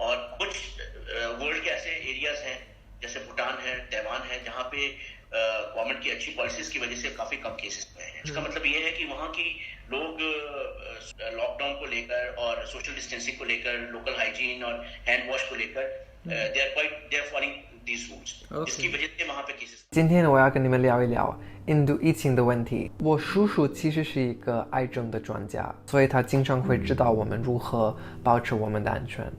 और कुछ वर्ल्ड के ऐसे एरियाज हैं जैसे भूटान है, ताइवान है, जहाँ पे गवर्नमेंट की अच्छी पॉलिसीज की वजह से काफी कम केसेस हुए हैं। इसका मतलब ये है कि वहाँ की लोग लॉकडाउन को लेकर और सोशल डिस्टेंसिंग को लेकर, लोकल हाइजीन और हैंड वॉश को लेकर they are following these rules， जिसकी वजह से वहाँ पे केसेस。今天我要跟你们聊一聊印度疫情的问题。我叔叔其实是一个癌症的专家，所以他经常会指导我们如何保持我们的安全。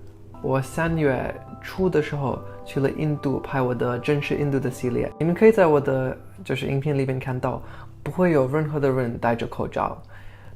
我3月初的时候去了印度拍我的真实印度的系列，你们可以在我的影片里面看到，不会有任何的人戴着口罩。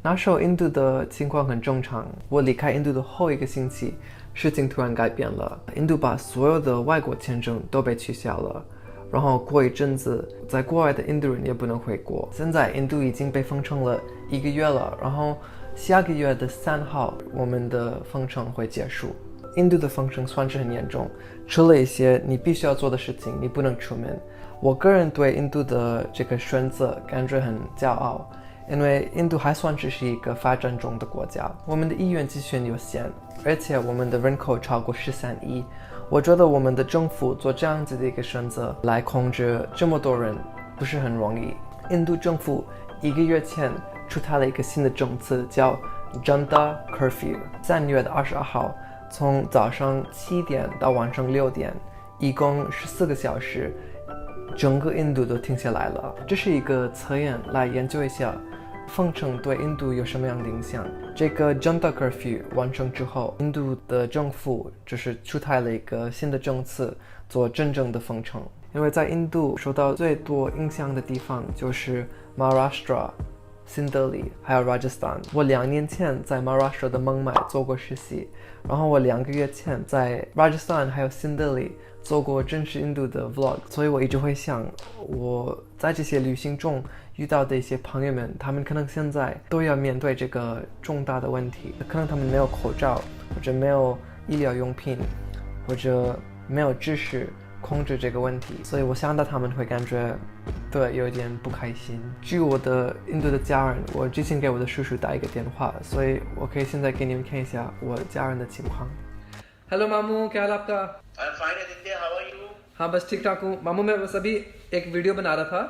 那时候印度的情况很正常，我离开印度的后1个星期，事情突然改变了，印度把所有的外国签证都被取消了，然后过一阵子，在国外的印度人也不能回国。现在印度已经被封城了1个月了，然后下个月的3号，我们的封城会结束。印度的封城算是很严重，除了一些你必须要做的事情，你不能出门。我个人对印度的这个选择感觉很骄傲，因为印度还算是一个发展中的国家，我们的医院资源有限，而且我们的人口超过13亿。我觉得我们的政府做这样子的一个选择来控制这么多人不是很容易。印度政府1个月前出台了一个新的政策，叫 Janata Curfew。3月22号，从早上7点到晚上6点，一共14个小时，整个印度都停下来了。这是一个测验，来研究一下封城对印度有什么样的影响。这个 Janata Curfew 完成之后，印度的政府出台了一个新的政策，做真正的封城。因为在印度受到最多影响的地方就是 Maharashtra、新德里还有 Rajasthan。我2年前在 Maharashtra 的孟买做过实习，然后我2个月前在 Rajasthan 还有新德里做过真实印度的 vlog， 所以我一直会想，我在这些旅行中遇到的一些朋友们，他们可能现在都要面对这个重大的问题，可能他们没有口罩，或者没有医疗用品，或者没有知识控制这个问题，所以我想到他们会感觉对有点不开心。据我的印度的家人，我之前给我的叔叔打一个电话，所以我可以现在给你们看一下我家人的情况。हेलो मामू, क्या हाल आपका? I'm fine, Aditya. How are you? हाँ, बस ठीक ठाक हूँ मामू। मैं बस अभी एक वीडियो बना रहा था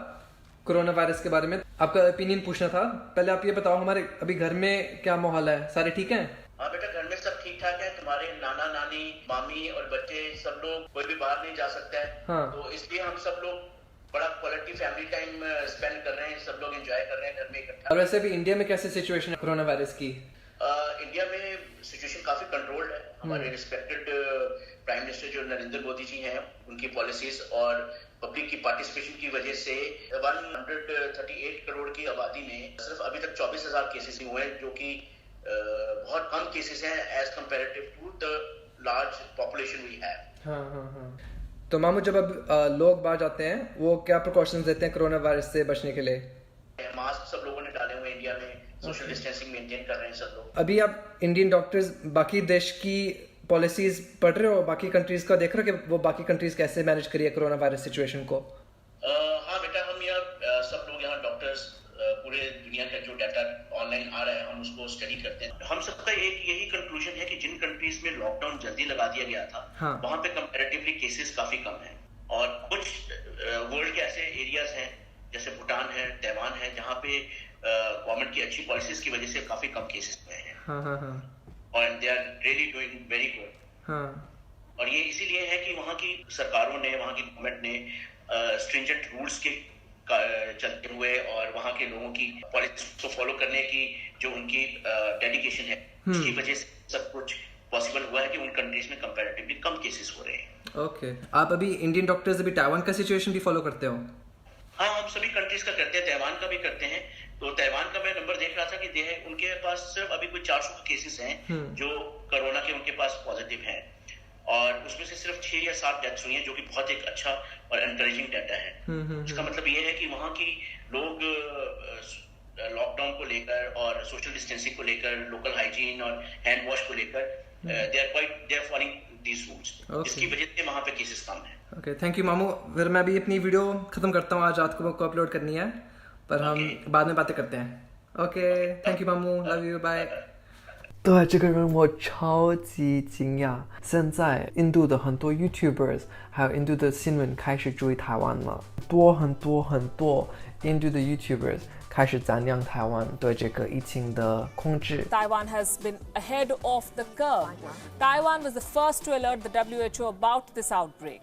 कोरोना वायरस के बारे में, आपका ओपिनियन पूछना था। पहले आप ये बताओ, हमारे अभी घर में क्या माहौल है, सारे ठीक हैं? हाँ बेटा, घर में सब ठीक ठाक है। तुम्हारे नाना नानी, मामी और बच्चे सब लोग, कोई भी बाहर नहीं जा सकता है। हाँ। तो इसलिए हम सब लोग बड़ा क्वालिटी फैमिली टाइम स्पेंड कर रहे हैं, सब लोग एंजॉय कर रहे हैं घर में इकट्ठा। और वैसे भी इंडिया में कैसे सिचुएशन है कोरोना वायरस की? इंडिया में सिचुएशन काफी कंट्रोल्ड है। हमारे रिस्पेक्टेड प्राइम मिनिस्टर जो नरेंद्र मोदी जी हैं, उनकी पॉलिसीज और पब्लिक की पार्टिसिपेशन की वजह से 138 करोड़ की आबादी में सिर्फ अभी तक 24,000 केसेस हुए हैं, जो कि बहुत कम केसेस हैं as comparative to the large population we have. हाँ। तो मामू, जब अब लोग बाहर जाते हैं, वो क्या प्रिकॉशंस देते हैं कोरोना वायरस से बचने के लिए? मास्क सब लोगों ने डाले हुए इंडिया में, सोशल डिस्टेंसिंग मेंटेन कर रहे हैं सब लोग। अभी आप इंडियन डॉक्टर्स बाकी देश की पॉलिसीज पढ़ रहे हो, बाकी कंट्रीज का देख रहे हो कि वो बाकी कंट्रीज कैसे मैनेज करिए कोरोना वायरस सिचुएशन को? हाँ बेटा, हम यहाँ सब लोग यहाँ डॉक्टर्स पूरे दुनिया का जो डाटा ऑनलाइन आ रहा है, हम उसको स्टडी करते हैं। हम सबका एक यही कंक्लूजन है कि जिन कंट्रीज में लॉकडाउन जल्दी लगा दिया गया था, हाँ। वहाँ पे कंपैरेटिवली केसेस काफी कम हैं। और कुछ वर्ल्ड के ऐसे एरियाज हैं जैसे भूटान है, ताइवान है, जहाँ पे गवर्नमेंट की अच्छी पॉलिसीज की वजह से काफी कम केसेस हुए हैं। हाँ। और they are really doing very good. हाँ। और ये इसीलिए है कि वहाँ की सरकारों ने, वहाँ की गवर्नमेंट ने स्ट्रिंजेंट रूल्स के चलते हुए और वहाँ के लोगों की पॉलिसीज को फॉलो करने की जो उनकी डेडिकेशन है, उसकी वजह से सब कुछ पॉसिबल हुआ है कि उन कंट्रीज में कंपैरेटिवली कम केसेस हो रहे हैं। ओके। आप अभी इंडियन डॉक्टर्स अभी ताइवान का सिचुएशन भी फॉलो करते हो? हाँ, हम सभी कंट्रीज का करते हैं, ताइवान का भी करते हैं। तो ताइवान का मैं नंबर देख रहा था कि उनके पास सिर्फ अभी कोई 400 केसेस हैं जो कोरोना के उनके पास पॉजिटिव हैं, और उसमें से सिर्फ 6 या 7 डेथ्स हुई हैं, जो कि बहुत एक अच्छा और एनकरेजिंग डाटा है। इसका मतलब ये है कि वहाँ की लोग लॉकडाउन को लेकर और सोशल डिस्टेंसिंग को लेकर, लोकल हाइजीन और हैंड वॉश को लेकर they are following these rules, जिसकी वजह से वहाँ पे केसेस कम है। ओके, थैंक यू मामू। फिर मैं अभी अपनी वीडियो खत्म करता हूँ, आज रात को अपलोड करनी है, पर हम बाद में बातें करते हैं। ओके, थैंक यू मामू, लव यू, बाय। 对，这个人我超级惊讶。现在印度的很多 YouTubers 还有印度的新闻开始注意台湾了，很多印度的 YouTubers 开始赞扬台湾对这个疫情的控制。Taiwan has been ahead of the curve. Taiwan was the first to alert the WHO about this outbreak.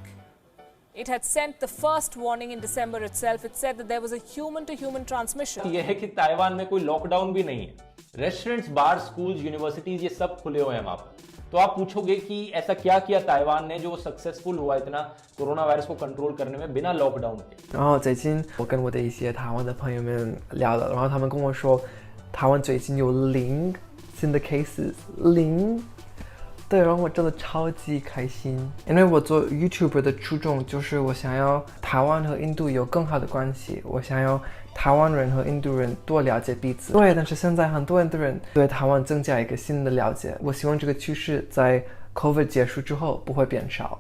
It had sent the first warning in December itself. It said that there was a human-to-human transmission. ये है कि ताइवान में कोई लॉकडाउन भी नहीं है। रेस्टोरेंट्स, बार, schools, universities ये सब खुले हुए हैं वहां पर। तो आप पूछोगे कि ऐसा क्या किया ताइवान ने जो सक्सेसफुल हुआ इतना कोरोना वायरस को कंट्रोल करने में बिना लॉकडाउन के।然后最近我跟我的一些台湾的朋友们聊了，然后他们跟我说，台湾最近有0新的 cases，零。对，然后我真的超级开心，因为我做 YouTuber 的初衷就是我想要台湾和印度有更好的关系，我想要台湾人和印度人多了解彼此。对，但是现在很多人对台湾增加一个新的了解，我希望这个趋势在 COVID 结束之后不会变少。